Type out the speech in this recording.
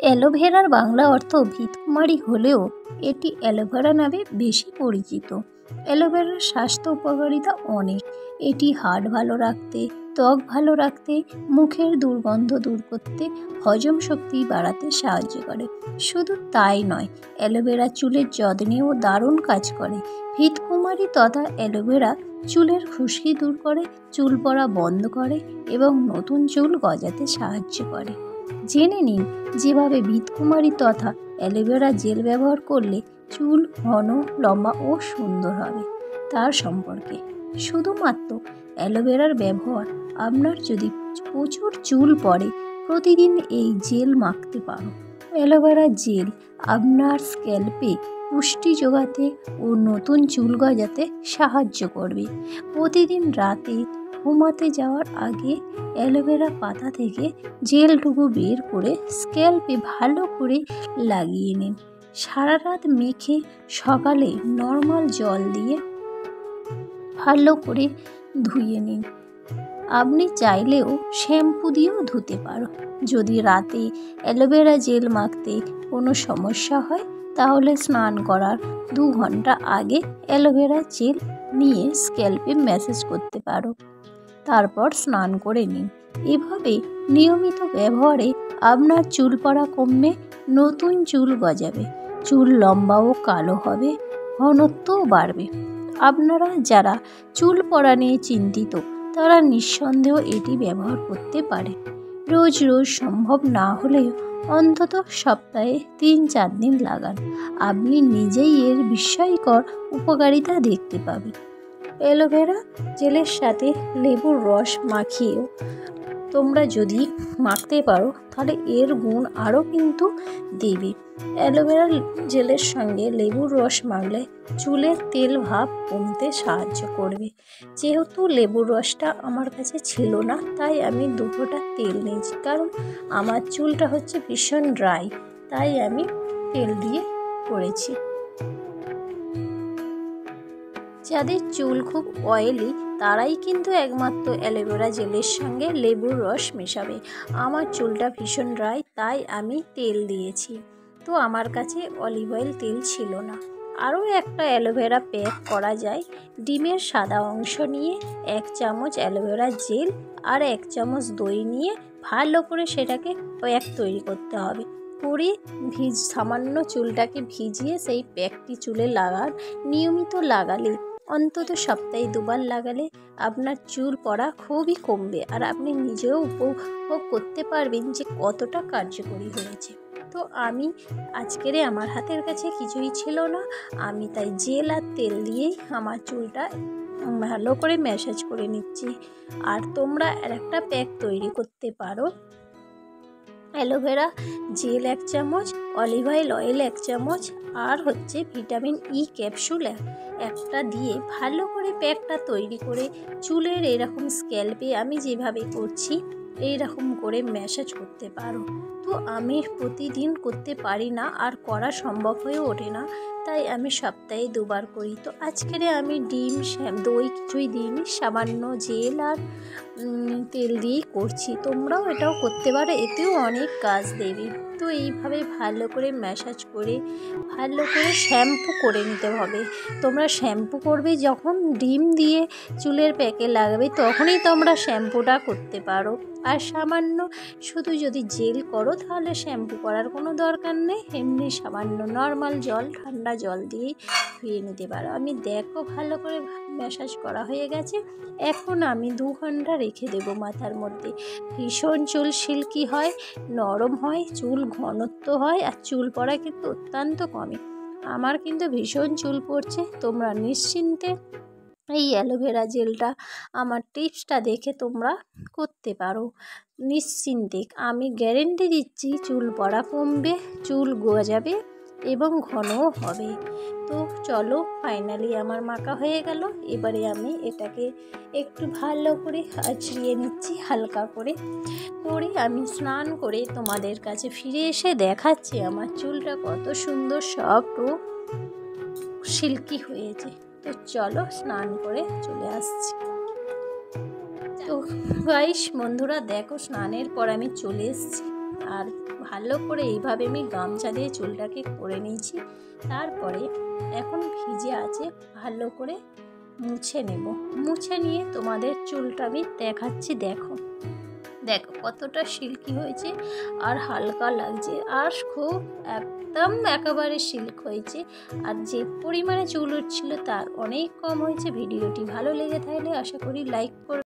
অ্যালোভেরার বাংলা অর্থ ভিতকুমারী হলেও এটি অ্যালোভেরা নামে বেশি পরিচিত। অ্যালোভেরার স্বাস্থ্য উপকারিতা অনেক। এটি হাড় ভালো রাখতে, ত্বক ভালো রাখতে, মুখের দুর্গন্ধ দূর করতে, হজম শক্তি বাড়াতে সাহায্য করে। শুধু তাই নয়, অ্যালোভেরা চুলের যত্নেও দারুণ কাজ করে। ভিতকুমারী তথা অ্যালোভেরা চুলের খুশকি দূর করে, চুল পড়া বন্ধ করে এবং নতুন চুল গজাতে সাহায্য করে। জেনে নিন যেভাবে ভিতকুমারী তথা অ্যালোভেরা জেল ব্যবহার করলে চুল ঘন, লম্বা ও সুন্দর হবে তার সম্পর্কে। শুধুমাত্র অ্যালোভেরার ব্যবহার, আপনার যদি প্রচুর চুল পড়ে প্রতিদিন এই জেল মাখতে পারো। অ্যালোভেরা জেল আপনার স্ক্যাল্পে পুষ্টি যোগাতে ও নতুন চুল গজাতে সাহায্য করবে। প্রতিদিন রাতে ঘুমাতে যাওয়ার আগে অ্যালোভেরা পাতা থেকে জেলটুকু বের করে স্ক্যাল্পে ভালো করে লাগিয়ে নিন। সারা রাত মেখে সকালে নর্মাল জল দিয়ে ভালো করে ধুয়ে নিন। আপনি চাইলেও শ্যাম্পু দিয়েও ধুতে পারো। যদি রাতে অ্যালোভেরা জেল মাখতে কোনো সমস্যা হয় তাহলে স্নান করার 2 ঘন্টা আগে অ্যালোভেরা জেল নিয়ে স্ক্যাল্পে ম্যাসাজ করতে পারো, তারপর স্নান করে নিন। এভাবে নিয়মিত ব্যবহারে আপনার চুল পড়া কমবে, নতুন চুল গজাবে, চুল লম্বা ও কালো হবে, ঘনত্বও বাড়বে। আপনারা যারা চুল পড়া নিয়ে চিন্তিত তারা নিঃসন্দেহ এটি ব্যবহার করতে পারে। রোজ রোজ সম্ভব না হলেও অন্তত সপ্তাহে 3-4 দিন লাগান। আপনি নিজেই এর বিস্ময়কর উপকারিতা দেখতে পাবেন। অ্যালোভেরা জেলের সাথে লেবুর রস মাখিয়েও তোমরা যদি মাখতে পারো তাহলে এর গুণ আরও কিন্তু দেবে। অ্যালোভেরা জেলের সঙ্গে লেবুর রস মাখলে চুলের তেল ভাব কমতে সাহায্য করবে। যেহেতু লেবুর রসটা আমার কাছে ছিল না তাই আমি 2 ফোঁটা তেল নিয়েছি, কারণ আমার চুলটা হচ্ছে ভীষণ ড্রাই, তাই আমি তেল দিয়ে করেছি। যাদের চুল খুব অয়েলি তারাই কিন্তু একমাত্র অ্যালোভেরা জেলের সঙ্গে লেবুর রস মেশাবে। আমার চুলটা ভীষণ ড্রাই তাই আমি তেল দিয়েছি, তো আমার কাছে অলিভ অয়েল তেল ছিল না। আরও একটা অ্যালোভেরা প্যাক করা যায়। ডিমের সাদা অংশ নিয়ে 1 চামচ অ্যালোভেরা জেল আর 1 চামচ দই নিয়ে ভালো করে সেটাকে প্যাক তৈরি করতে হবে। করে সামান্য চুলটাকে ভিজিয়ে সেই প্যাকটি চুলে লাগান। নিয়মিত লাগালে, অন্তত সপ্তাহে 2 বার লাগালে আপনার চুল পড়া খুবই কমবে আর আপনি নিজেও উপভোগ করতে পারবেন যে কতটা কার্যকরী হয়েছে। তো আমি আজকের আমার হাতের কাছে কিছুই ছিল না, আমি তাই জেল আর তেল দিয়েই আমার চুলটা ভালো করে ম্যাসাজ করে নিচ্ছি। আর তোমরা একটা প্যাক তৈরি করতে পারো। অ্যালোভেরা জেল 1 চামচ, অলিভ অয়েল 1 চামচ আর হচ্ছে ভিটামিন ই ক্যাপসুল একটা দিয়ে ভালো করে প্যাকটা তৈরি করে চুলের এরকম স্ক্যাল্পে আমি যেভাবে করছি এইরকম করে ম্যাসাজ করতে পারো। তো আমি প্রতিদিন করতে পারি না আর করা সম্ভব হয়ে ওঠে না, তাই আমি সপ্তাহে 2 বার করি। তো আজকের আমি ডিম, দই কিছুই দিইনি, সামান্য জেল আর তেল দিয়েই করছি। তোমরাও এটাও করতে পারো, এতেও অনেক কাজ দেবে। তো এইভাবে ভালো করে ম্যাসাজ করে ভালো করে শ্যাম্পু করে নিতে হবে। তোমরা শ্যাম্পু করবে যখন ডিম দিয়ে চুলের প্যাকে লাগবে তখনই তোমরা শ্যাম্পুটা করতে পারো। আর সামান্য শুধু যদি জেল করো তাহলে শ্যাম্পু করার কোনো দরকার নেই, এমনি সামান্য নর্মাল জল, ঠান্ডা জল দিয়েই ধুয়ে নিতে পারো। আমি দেখো ভালো করে ম্যাসাজ করা হয়ে গেছে। এখন আমি 2 ঘন্টা রেখে দেবো মাথার মধ্যে। ভীষণ চুল সিল্কি হয়, নরম হয়, চুল ঘনত্ব হয় আর চুল পড়া কিন্তু অত্যন্ত কমে। আমার কিন্তু ভীষণ চুল পড়ছে। তোমরা নিশ্চিন্তে এই অ্যালোভেরা জেলটা আমার টিপসটা দেখে তোমরা করতে পারো নিশ্চিন্তে। আমি গ্যারেন্টি দিচ্ছি চুল পড়া কমবে, চুল গজাবে এবং ঘনও হবে। তো চলো, ফাইনালি আমার মাখা হয়ে গেল। এবারে আমি এটাকে একটু ভালো করে আঁচড়িয়ে নিচ্ছি হালকা করে। আমি স্নান করে তোমাদের কাছে ফিরে এসে দেখাচ্ছি আমার চুলটা কত সুন্দর সফট ও সিল্কি হয়েছে। তো চলো, স্নান করে চলে আসছি। তো গাইস বন্ধুরা দেখো, স্নানের পর আমি চলে এসেছি। আর ভালো করে এইভাবে আমি গামছা দিয়ে চুলটাকে করে নিয়েছি। তারপরে এখন ভিজে আছে, ভালো করে মুছে নেব। মুছে নিয়ে তোমাদের চুলটা আমি দেখাচ্ছি। দেখো কতটা সিল্কি হয়েছে আর হালকা লাগছে, আর খুব একদম একেবারে সিল্ক হয়েছে। আর যে পরিমাণে চুল উঠছিল তার অনেক কম হয়েছে। ভিডিওটি ভালো লেগে থাকলে আশা করি লাইক করবে।